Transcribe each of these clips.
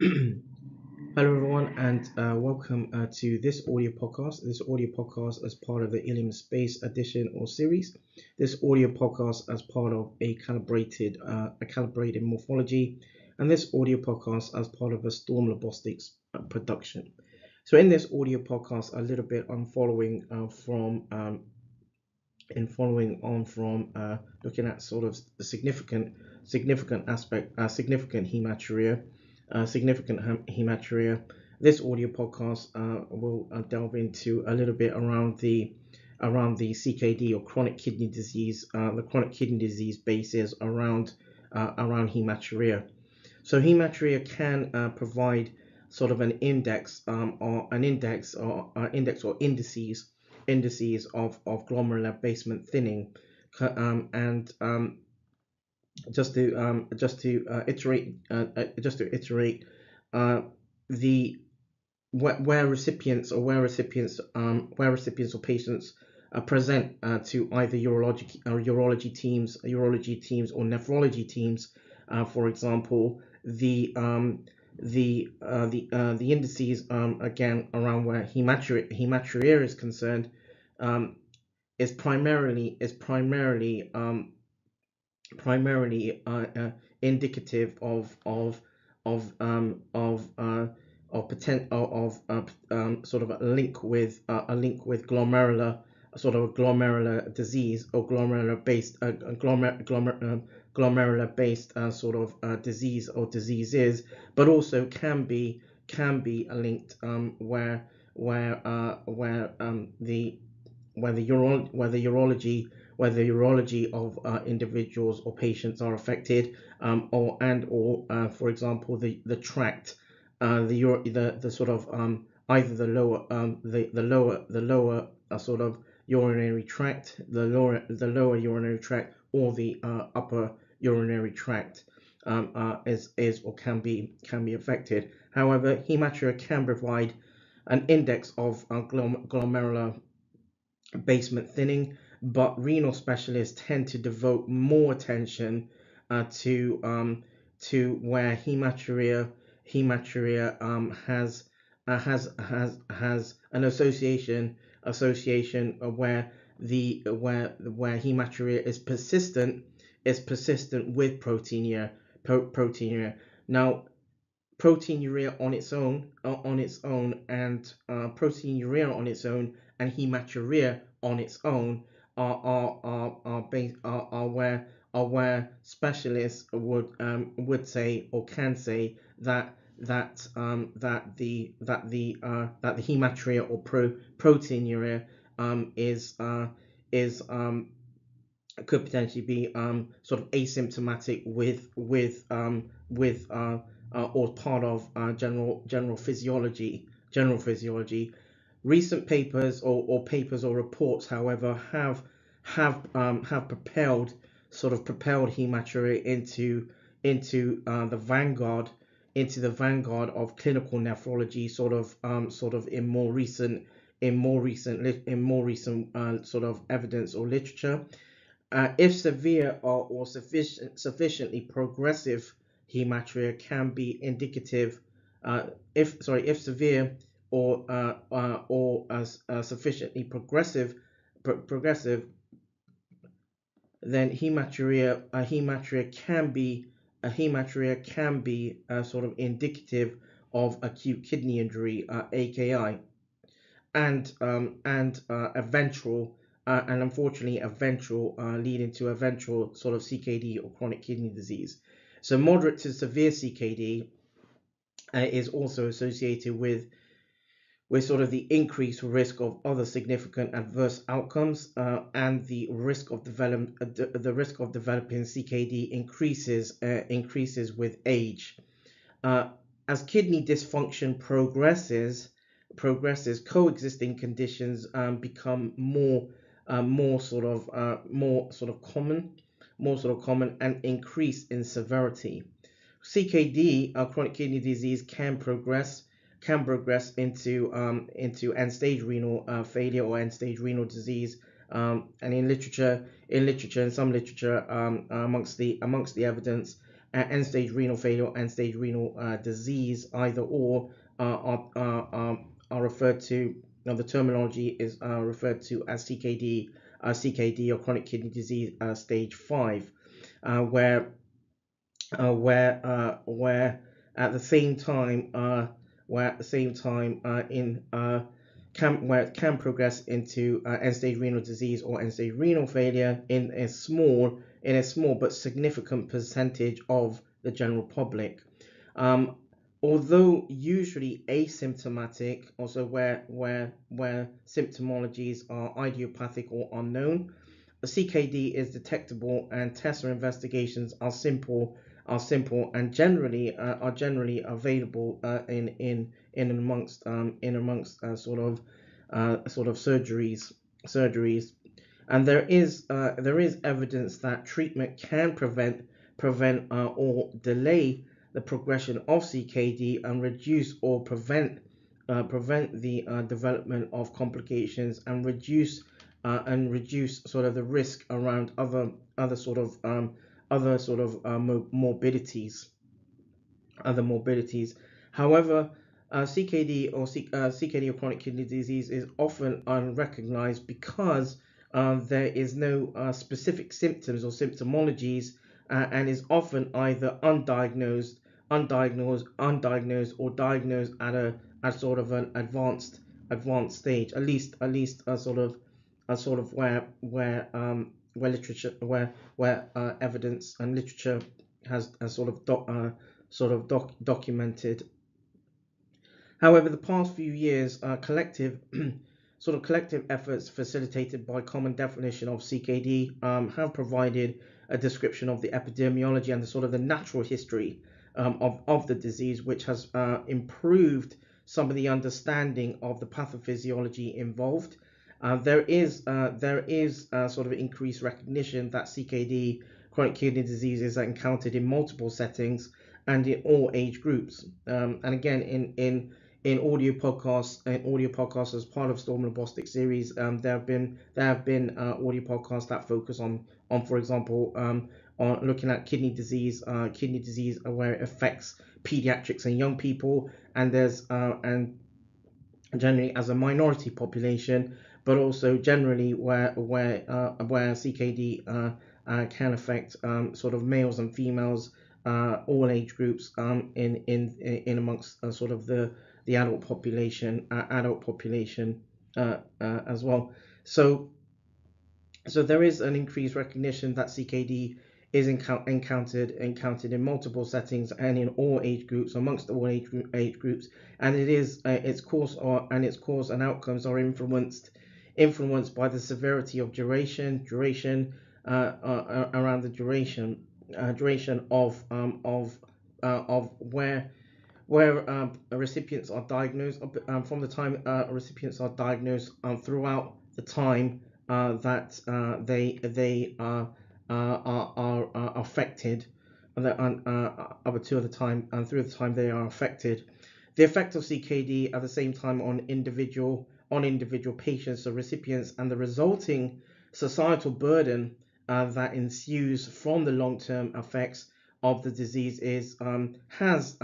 Hello, everyone, and welcome to this audio podcast. This audio podcast is part of the Hilium Space Edition or series. This audio podcast as part of a calibrated morphology, and this audio podcast as part of a Storm Robotics production. So, in this audio podcast, a little bit I'm following following on from looking at sort of the significant hematuria. This audio podcast will delve into a little bit around the CKD or chronic kidney disease, the chronic kidney disease basis around hematuria. So hematuria can provide sort of an index or indices of glomerular basement thinning, and just to iterate, uh, the where recipients or patients present to either urology teams or nephrology teams. For example, the indices, again, around where hematuria is concerned, is primarily indicative of potent of sort of a link with glomerular disease or glomerular based sort of disease or diseases, but also can be linked, where the whether urology of individuals or patients are affected, or for example the tract, the sort of either the lower sort of urinary tract, the lower urinary tract, or the upper urinary tract, is or can be affected. However, hematuria can provide an index of glomerular basement thinning, but renal specialists tend to devote more attention to where hematuria has an association where hematuria is persistent with proteinuria. Now, proteinuria on its own and hematuria on its own are where specialists would say or can say that the hematuria or proteinuria is could potentially be sort of asymptomatic or part of general physiology. Recent papers or reports, however, have propelled hematuria into the vanguard of clinical nephrology, sort of in more recent sort of evidence or literature. If severe or sufficiently progressive hematuria can be indicative, if severe or as sufficiently progressive, then hematuria can be sort of indicative of acute kidney injury, AKI, and eventual and unfortunately eventual leading to eventual sort of CKD or chronic kidney disease. So moderate to severe CKD is also associated with sort of the increased risk of other significant adverse outcomes, and the risk of developing CKD increases with age. As kidney dysfunction progresses, coexisting conditions become more sort of common and increase in severity. CKD, chronic kidney disease, can progress into end-stage renal failure or end-stage renal disease. And in some literature, amongst the evidence, end-stage renal failure, end-stage renal disease, either or, are referred to. The terminology is referred to as CKD or chronic kidney disease stage 5, where at the same time where it can progress into end-stage renal disease or end-stage renal failure in a small but significant percentage of the general public. Although usually asymptomatic, also where symptomologies are idiopathic or unknown, the CKD is detectable and tests or investigations are simple and generally available in amongst sort of surgeries, and there is evidence that treatment can prevent or delay the progression of CKD and reduce or prevent the development of complications and reduce sort of the risk around other morbidities. However, CKD or chronic kidney disease is often unrecognized because there is no specific symptoms or symptomologies, and is often either undiagnosed, or diagnosed at sort of an advanced stage, at least where evidence and literature has documented. However, the past few years, collective efforts facilitated by common definition of CKD have provided a description of the epidemiology and the natural history of the disease, which has improved some of the understanding of the pathophysiology involved. There is sort of increased recognition that CKD, chronic kidney disease, is encountered in multiple settings and in all age groups. And again, in audio podcasts as part of Storm and Bostic series, there have been audio podcasts that focus on for example on looking at kidney disease where it affects pediatrics and young people, and there's and generally as a minority population, but also generally where CKD can affect sort of males and females, all age groups, in amongst sort of the adult population as well. So there is an increased recognition that CKD is encountered in multiple settings and in all age groups, amongst all age groups, and it is its cause and outcomes are influenced by the severity of duration around the duration of where recipients are diagnosed, from the time recipients are diagnosed, throughout the time that they are affected, up to the time and through the time they are affected. The effect of CKD at the same time on individual patients or recipients, and the resulting societal burden that ensues from the long-term effects of the disease has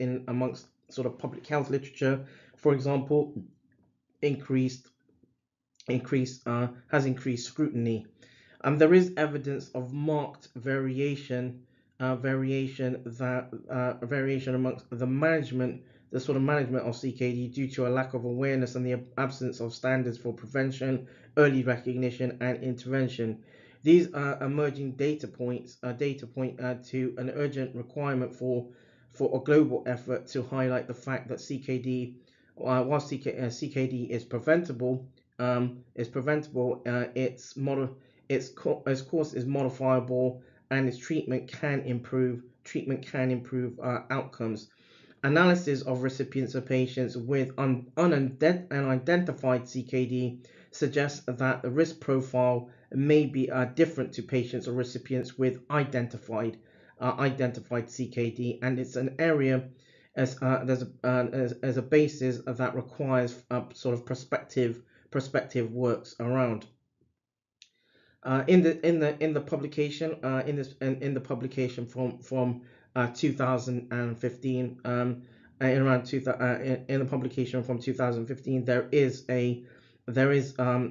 in amongst sort of public health literature, for example, increased scrutiny. There is evidence of marked variation amongst the management of CKD due to a lack of awareness and the absence of standards for prevention, early recognition, and intervention. These emerging data point to an urgent requirement for a global effort to highlight the fact that CKD, while CKD is preventable, its course is modifiable, and its treatment can improve outcomes. Analysis of recipients or patients with unidentified CKD suggests that the risk profile may be different to patients or recipients with identified CKD, and it's an area as a basis that requires sort of prospective works around. In the publication in the publication from 2015, in the publication from 2015, there is an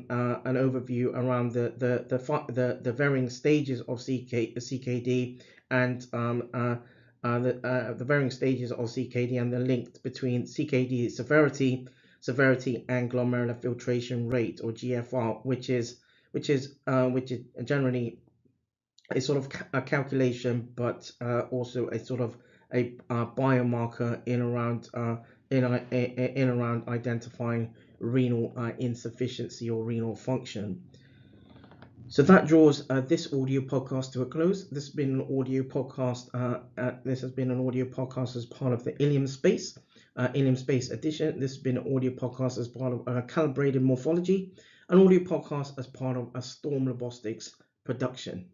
overview around the varying stages of CKD, and the varying stages of CKD, and the link between CKD severity and glomerular filtration rate, or GFR, which is generally a sort of a calculation, but also a sort of a biomarker in around identifying renal insufficiency or renal function. So that draws this audio podcast to a close. This has been an audio podcast. This has been an audio podcast as part of the Hilium Space edition. This has been an audio podcast as part of Calibrated Morphology, an audio podcast as part of a Storm Robotics production.